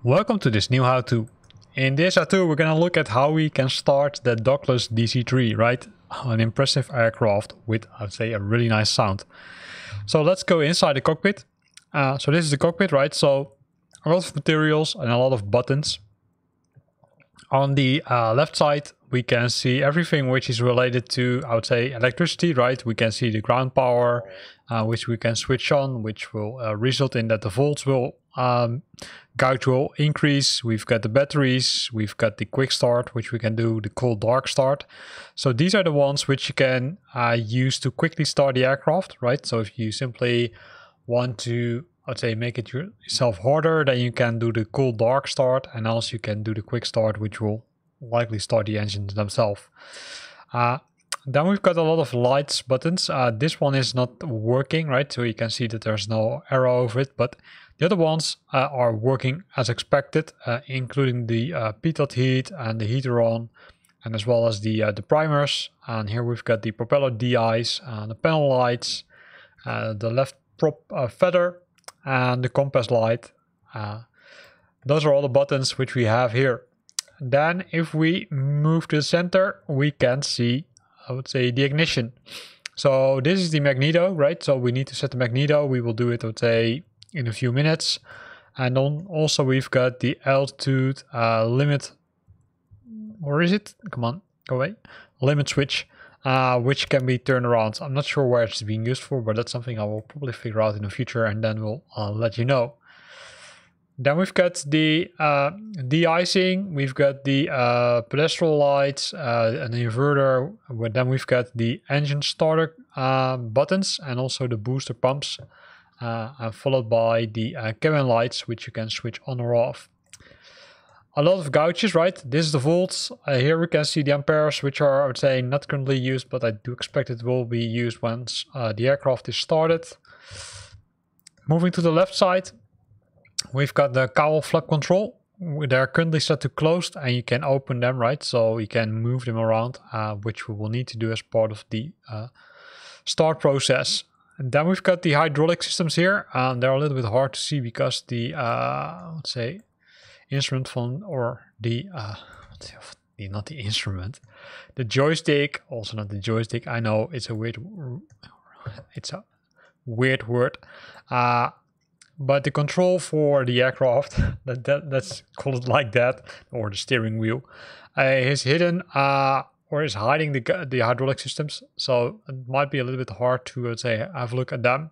Welcome to this new how-to. In this how-to we're gonna look at how we can start the dockless DC-3, right? An impressive aircraft with, I'd say, a really nice sound. So let's go inside the cockpit. So this is the cockpit, right? So a lot of materials and a lot of buttons. On the left side we can see everything which is related to, I would say, electricity, right? We can see the ground power, which we can switch on, which will result in that the volts will gauge will increase. We've got the batteries, we've got the quick start, which we can do, the cold dark start. So these are the ones which you can use to quickly start the aircraft, right? So if you simply want to, I'd say, make it yourself harder, then you can do the cool dark start, and also you can do the quick start, which will likely start the engines themselves. Then we've got a lot of lights buttons. This one is not working, right? So you can see that there's no arrow over it, but the other ones are working as expected, including the pitot heat and the heater on, and as well as the primers. And here we've got the propeller DIs, the panel lights, the left prop feather, and the compass light. Those are all the buttons which we have here. Then if we move to the center, we can see, I would say, the ignition. So this is the magneto, right? So we need to set the magneto. We will do it, I would say, in a few minutes. And then also we've got the altitude limit, or is it? Come on, go away. Limit switch, which can be turned around. I'm not sure where it's being used for, but that's something I will probably figure out in the future, and then we'll let you know. Then we've got the de-icing, we've got the pedestal lights, an inverter, then we've got the engine starter buttons and also the booster pumps, followed by the cabin lights, which you can switch on or off. A lot of gauges, right? This is the volts. Here we can see the amperes, which are, I would say, not currently used, but I do expect it will be used once the aircraft is started. Moving to the left side, we've got the cowl flap control. They're currently set to closed, and you can open them, right? So you can move them around, which we will need to do as part of the start process. And then we've got the hydraulic systems here. They're a little bit hard to see because the, let's say, instrument phone, or the, not the instrument, the joystick, also not the joystick. I know it's a weird word. But the control for the aircraft, let's call it like that, or the steering wheel, is hidden or is hiding the hydraulic systems. So it might be a little bit hard to, let's say, have a look at them.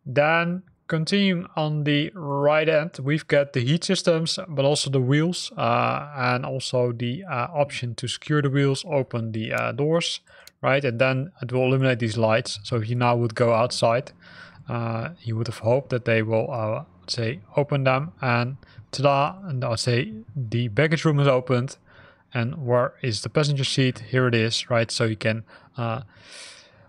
Then continuing on the right end, we've got the heat systems, but also the wheels, and also the option to secure the wheels, open the doors, right? And then it will illuminate these lights. So if you now would go outside, you would have hoped that they will, say, open them, and ta-da! And I'll say the baggage room is opened, and where is the passenger seat? Here it is, right? So you can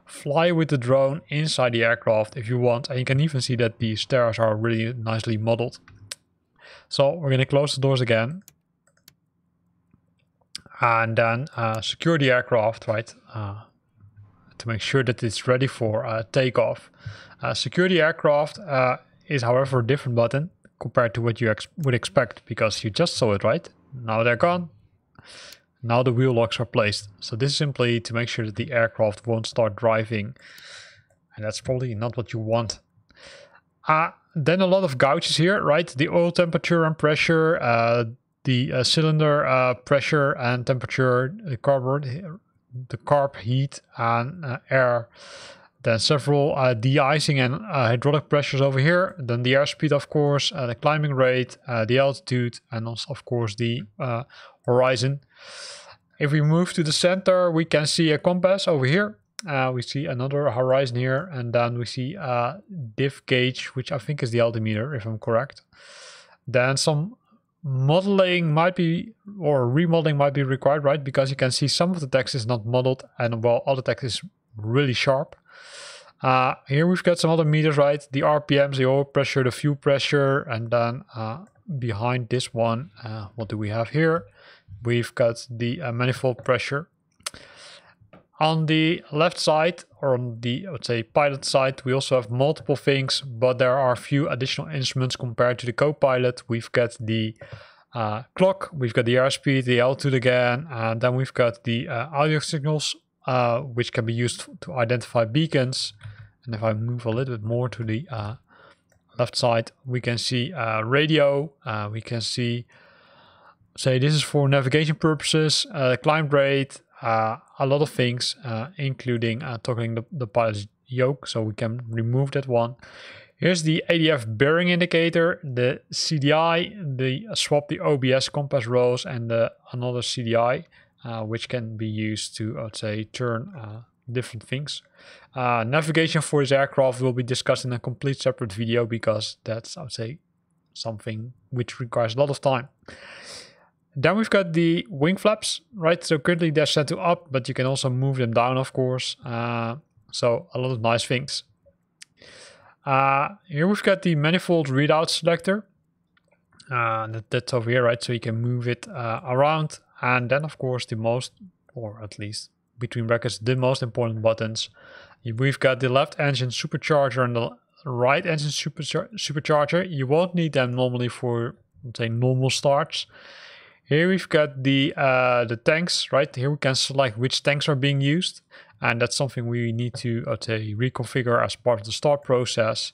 fly with the drone inside the aircraft if you want, and you can even see that the stairs are really nicely modeled. So we're going to close the doors again, and then secure the aircraft, right? To make sure that it's ready for takeoff. Secure the aircraft is, however, a different button compared to what you would expect, because you just saw it, right? Now they're gone. Now the wheel locks are placed. So this is simply to make sure that the aircraft won't start driving, and that's probably not what you want. Then a lot of gauges here, right? The oil temperature and pressure, the cylinder pressure and temperature, the carb heat and air. Then several de-icing and hydraulic pressures over here. Then the airspeed, of course, the climbing rate, the altitude, and also, of course, the horizon. If we move to the center, we can see a compass over here. We see another horizon here, and then we see diff gauge, which I think is the altimeter, if I'm correct. Then some modeling might be, or remodeling might be required, right? Because you can see some of the text is not modeled, and well, other text is really sharp. Here we've got some other meters, right? The RPMs, the oil pressure, the fuel pressure, and then behind this one, what do we have here? We've got the manifold pressure. On the left side, or on the, I would say, pilot side, we also have multiple things, but there are a few additional instruments compared to the co-pilot. We've got the clock, we've got the airspeed, the altitude again, and then we've got the audio signals, which can be used to identify beacons. And if I move a little bit more to the left side, we can see radio, we can see, say, this is for navigation purposes, climb rate, a lot of things, including toggling the pilot's yoke, so we can remove that one. Here's the ADF bearing indicator, the CDI, the swap the OBS compass rose, and another CDI, which can be used to, I would say, turn different things. Navigation for this aircraft will be discussed in a complete separate video, because that's, I would say, something which requires a lot of time. Then we've got the wing flaps, right? So currently they're set to up, but you can also move them down, of course. So a lot of nice things. Here we've got the manifold readout selector. That's over here, right? So you can move it around. And then, of course, the most, or at least between brackets, the most important buttons. We've got the left engine supercharger and the right engine supercharger. You won't need them normally for, let's say, normal starts. Here we've got the tanks, right? Here we can select which tanks are being used, and that's something we need to, let's say, reconfigure as part of the start process.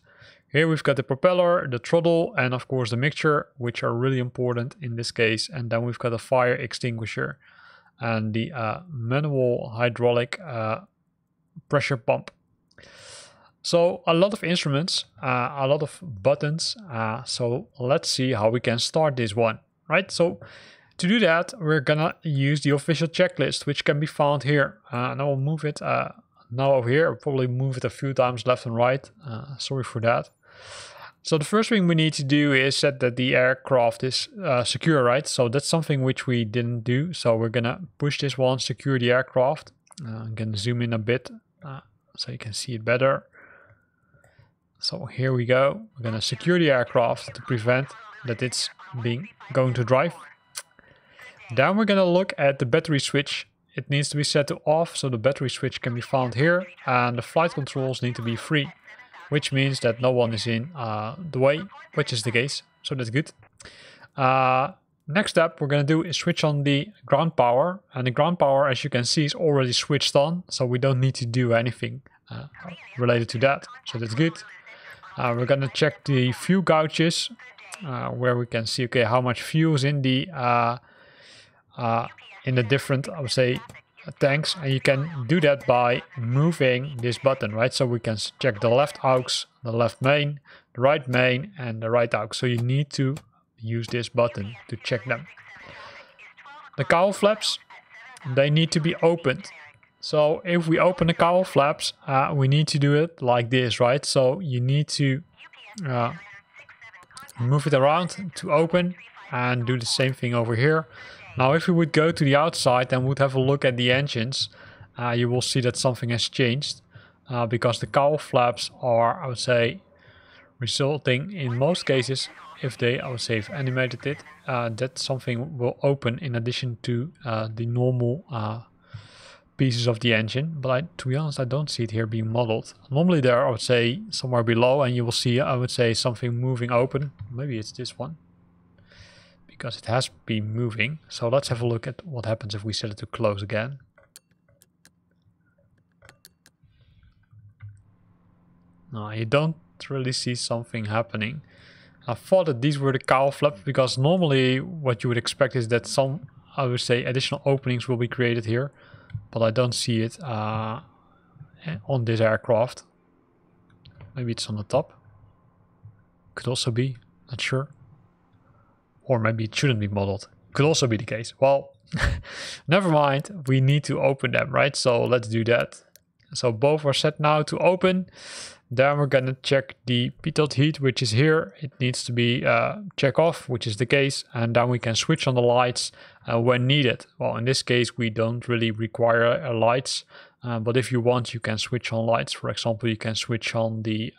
Here we've got the propeller, the throttle, and of course the mixture, which are really important in this case. And then we've got a fire extinguisher and the manual hydraulic pressure pump. So a lot of instruments, a lot of buttons. So let's see how we can start this one, right? So to do that, we're gonna use the official checklist, which can be found here. And I will move it now over here. I'll probably move it a few times left and right. Sorry for that. So the first thing we need to do is set that the aircraft is secure, right? So that's something which we didn't do. So we're gonna push this one, secure the aircraft. I'm gonna zoom in a bit so you can see it better. So here we go. We're gonna secure the aircraft to prevent that it's going to drive. Then we're gonna look at the battery switch. It needs to be set to off, so the battery switch can be found here, and the flight controls need to be free, which means that no one is in the way, which is the case, so that's good. Next step we're gonna do is switch on the ground power, and the ground power, as you can see, is already switched on, so we don't need to do anything related to that, so that's good. We're gonna check the fuel gauges, where we can see, okay, how much fuel is in the different, I would say, tanks, and you can do that by moving this button, right? So we can check the left aux, the left main, the right main, and the right aux. So you need to use this button to check them. The cowl flaps, they need to be opened. So if we open the cowl flaps, we need to do it like this, right? So you need to move it around to open, and do the same thing over here. Now, if we would go to the outside and would have a look at the engines, you will see that something has changed, because the cowl flaps are, I would say, resulting in most cases, if they, I would say, have animated it, that something will open in addition to the normal pieces of the engine. But to be honest, I don't see it here being modeled. Normally there, I would say, somewhere below, and you will see, I would say, something moving open. Maybe it's this one, because it has been moving. So let's have a look at what happens if we set it to close again. No, you don't really see something happening. I thought that these were the cowl flaps, because normally what you would expect is that some, I would say, additional openings will be created here, but I don't see it on this aircraft. Maybe it's on the top. Could also be, not sure. Or maybe it shouldn't be modeled. Could also be the case. Well, never mind. We need to open them, right? So let's do that. So both are set now to open. Then we're gonna check the pitot heat, which is here. It needs to be check off, which is the case. And then we can switch on the lights when needed. Well, in this case, we don't really require lights. But if you want, you can switch on lights. For example, you can switch on the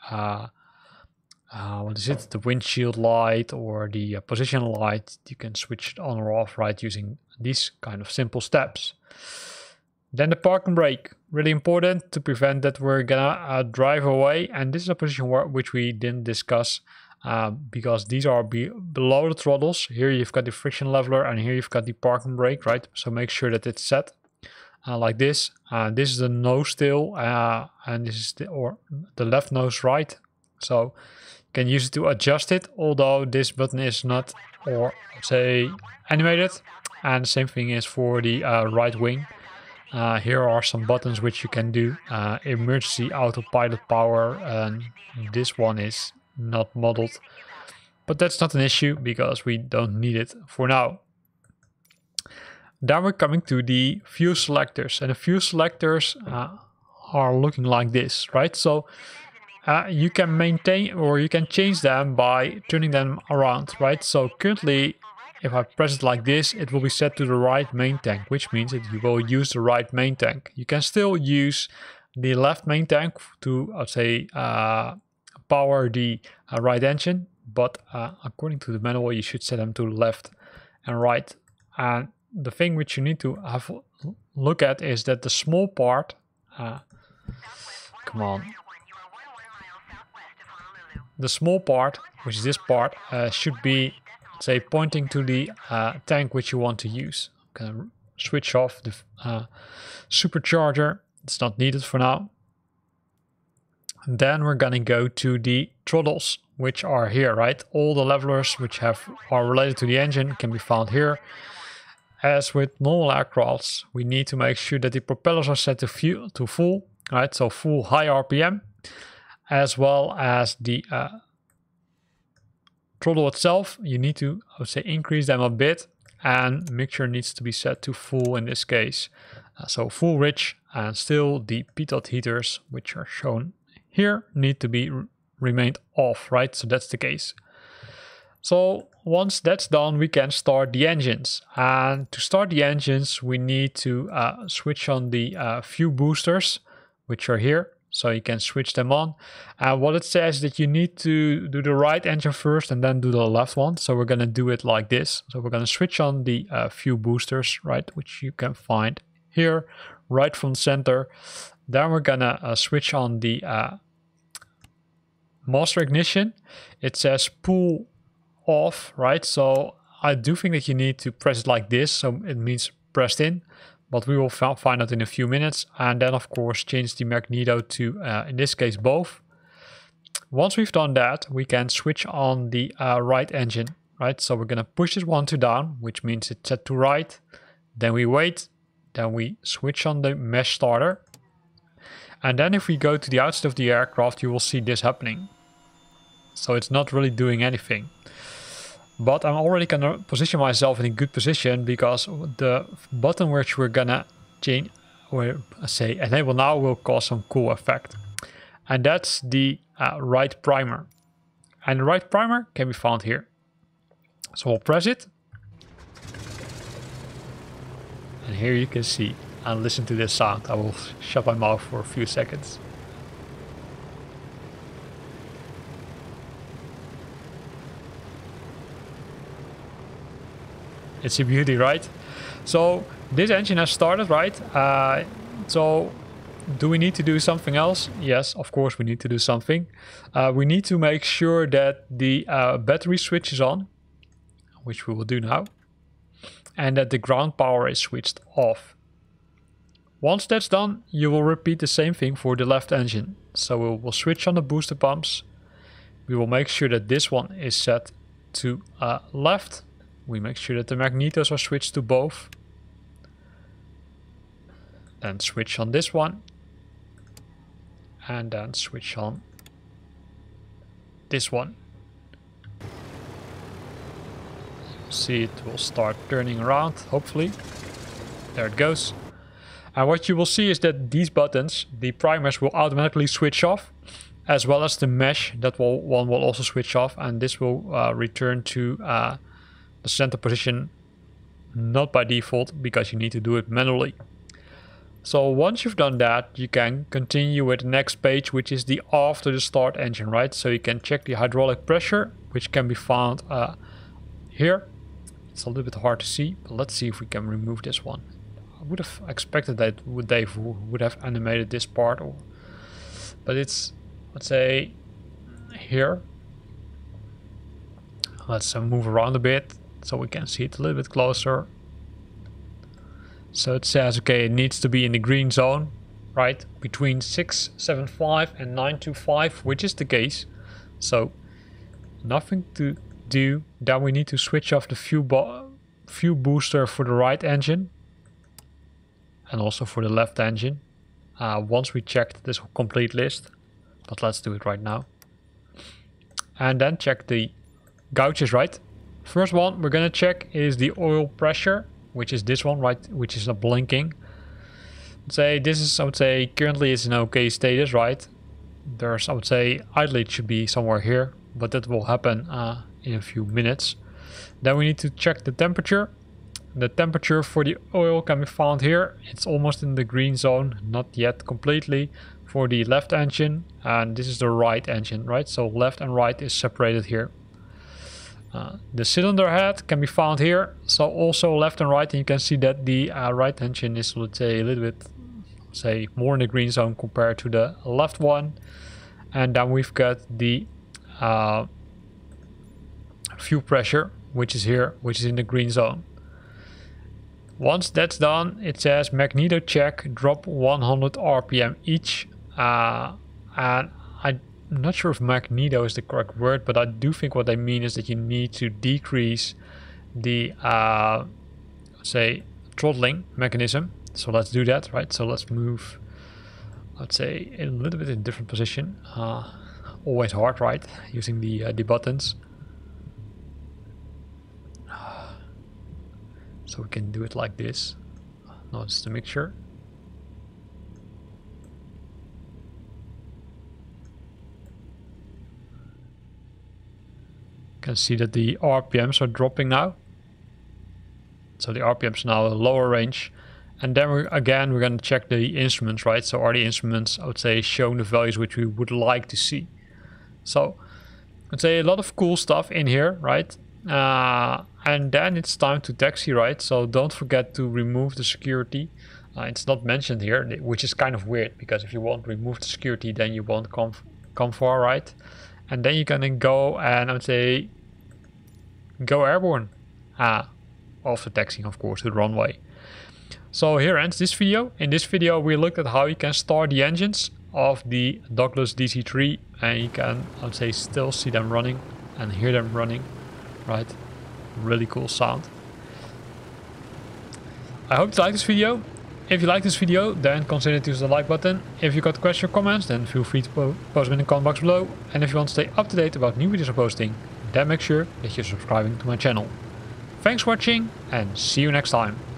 what is it, the windshield light or the position light. You can switch it on or off, right, using these kind of simple steps. Then the parking brake, really important to prevent that we're gonna drive away. And this is a position which we didn't discuss because these are below the throttles. Here you've got the friction leveler and here you've got the parking brake, right? So make sure that it's set like this. This is the nose tail and this is the left nose right. So you can use it to adjust it, although this button is not, or say, animated. And the same thing is for the right wing. Here are some buttons which you can do. Emergency autopilot power, and this one is not modeled. But that's not an issue because we don't need it for now. Then we're coming to the fuel selectors, and the fuel selectors are looking like this, right? So you can maintain or you can change them by turning them around, right? So currently, if I press it like this, it will be set to the right main tank, which means that you will use the right main tank. You can still use the left main tank to, I'd say, power the right engine, but according to the manual, you should set them to left and right. And the thing which you need to have a look at is that the small part, the small part, which is this part, should be, say, pointing to the tank which you want to use. I'm gonna switch off the supercharger. It's not needed for now. And then we're gonna go to the throttles, which are here, right? All the levelers which are related to the engine can be found here. As with normal aircrafts, we need to make sure that the propellers are set to full, right? So full high RPM, as well as the throttle itself. You need to, I would say, increase them a bit, and mixture needs to be set to full in this case. So full rich, and still the pitot heaters, which are shown here, need to be remained off, right? So that's the case. So once that's done, we can start the engines. And to start the engines, we need to switch on the few boosters, which are here. So you can switch them on. And what it says is that you need to do the right engine first and then do the left one. So we're going to do it like this. So we're going to switch on the few boosters, right, which you can find here, right from center. Then we're going to switch on the master ignition. It says pull off, right? So I do think that you need to press it like this. So it means pressed in. But we will find out in a few minutes. And then, of course, change the magneto to, in this case, both. Once we've done that, we can switch on the right engine, right? So we're going to push this one to down, which means it's set to right. Then we wait. Then we switch on the mesh starter. And then if we go to the outside of the aircraft, you will see this happening. So it's not really doing anything. But I'm already gonna position myself in a good position because the button which we're gonna change, or say enable now, will cause some cool effect. And that's the right primer. And the right primer can be found here. So I'll press it. And here you can see and listen to this sound. I will shut my mouth for a few seconds. It's a beauty, right? So this engine has started, right? So do we need to do something else? Yes, of course we need to do something. We need to make sure that the battery switch is on, which we will do now, and that the ground power is switched off. Once that's done, you will repeat the same thing for the left engine. So we will switch on the booster pumps. We will make sure that this one is set to left. We make sure that the magnetos are switched to both. Then switch on this one. And then switch on this one. See, it will start turning around, hopefully. There it goes. And what you will see is that these buttons, the primers, will automatically switch off, as well as the mesh, that one will also switch off, and this will return to the center position, not by default, because you need to do it manually. So once you've done that, you can continue with the next page, which is the after the start engine, right? So you can check the hydraulic pressure, which can be found here. It's a little bit hard to see, but let's see if we can remove this one. would have expected that they would have animated this part, but it's, let's say, here. Let's move around a bit so we can see it a little bit closer. So it says, okay, it needs to be in the green zone, right? Between 675 and 925, which is the case. So nothing to do. Then we need to switch off the fuel booster for the right engine. And also for the left engine. Once we checked this complete list. But let's do it right now. And then check the gauges, right? First one we're gonna check is the oil pressure, which is this one, right? Which is not blinking. Let's say this is, I would say, currently it's in okay status, right? There's, I would say, idly it should be somewhere here, but that will happen in a few minutes. Then we need to check the temperature. The temperature for the oil can be found here. It's almost in the green zone, not yet completely, for the left engine, and this is the right engine, right? So left and right is separated here. The cylinder head can be found here, so also left and right, and you can see that the right engine is, let's say, a little bit, say, more in the green zone compared to the left one. And then we've got the fuel pressure, which is here, which is in the green zone. Once that's done, it says magneto check, drop 100 RPM each. And I'm not sure if magneto is the correct word, but I do think what they mean is that you need to decrease the, say, throttling mechanism. So let's do that, right? So let's move, I'd say, a little bit in a different position. Always hard, right? Using the buttons. So we can do it like this. Notice the mixture. You can see that the RPMs are dropping now. So the RPMs are now a lower range. And then we're going to check the instruments, right? So are the instruments, I would say, showing the values which we would like to see. So I'd say a lot of cool stuff in here, right? And then it's time to taxi, right? So don't forget to remove the security. It's not mentioned here, which is kind of weird, because if you won't remove the security, then you won't come far, right? And then you're gonna go and I would say go airborne. After taxiing, of course, to the runway. So here ends this video. In this video we looked at how you can start the engines of the Douglas DC-3, and you can, I would say, still see them running and hear them running, right? Really cool sound. I hope you like this video. If you like this video, then consider to use the like button. If you got questions or comments, then feel free to post them in the comment box below. And if you want to stay up to date about new videos I'm posting, then make sure that you're subscribing to my channel. Thanks for watching and see you next time.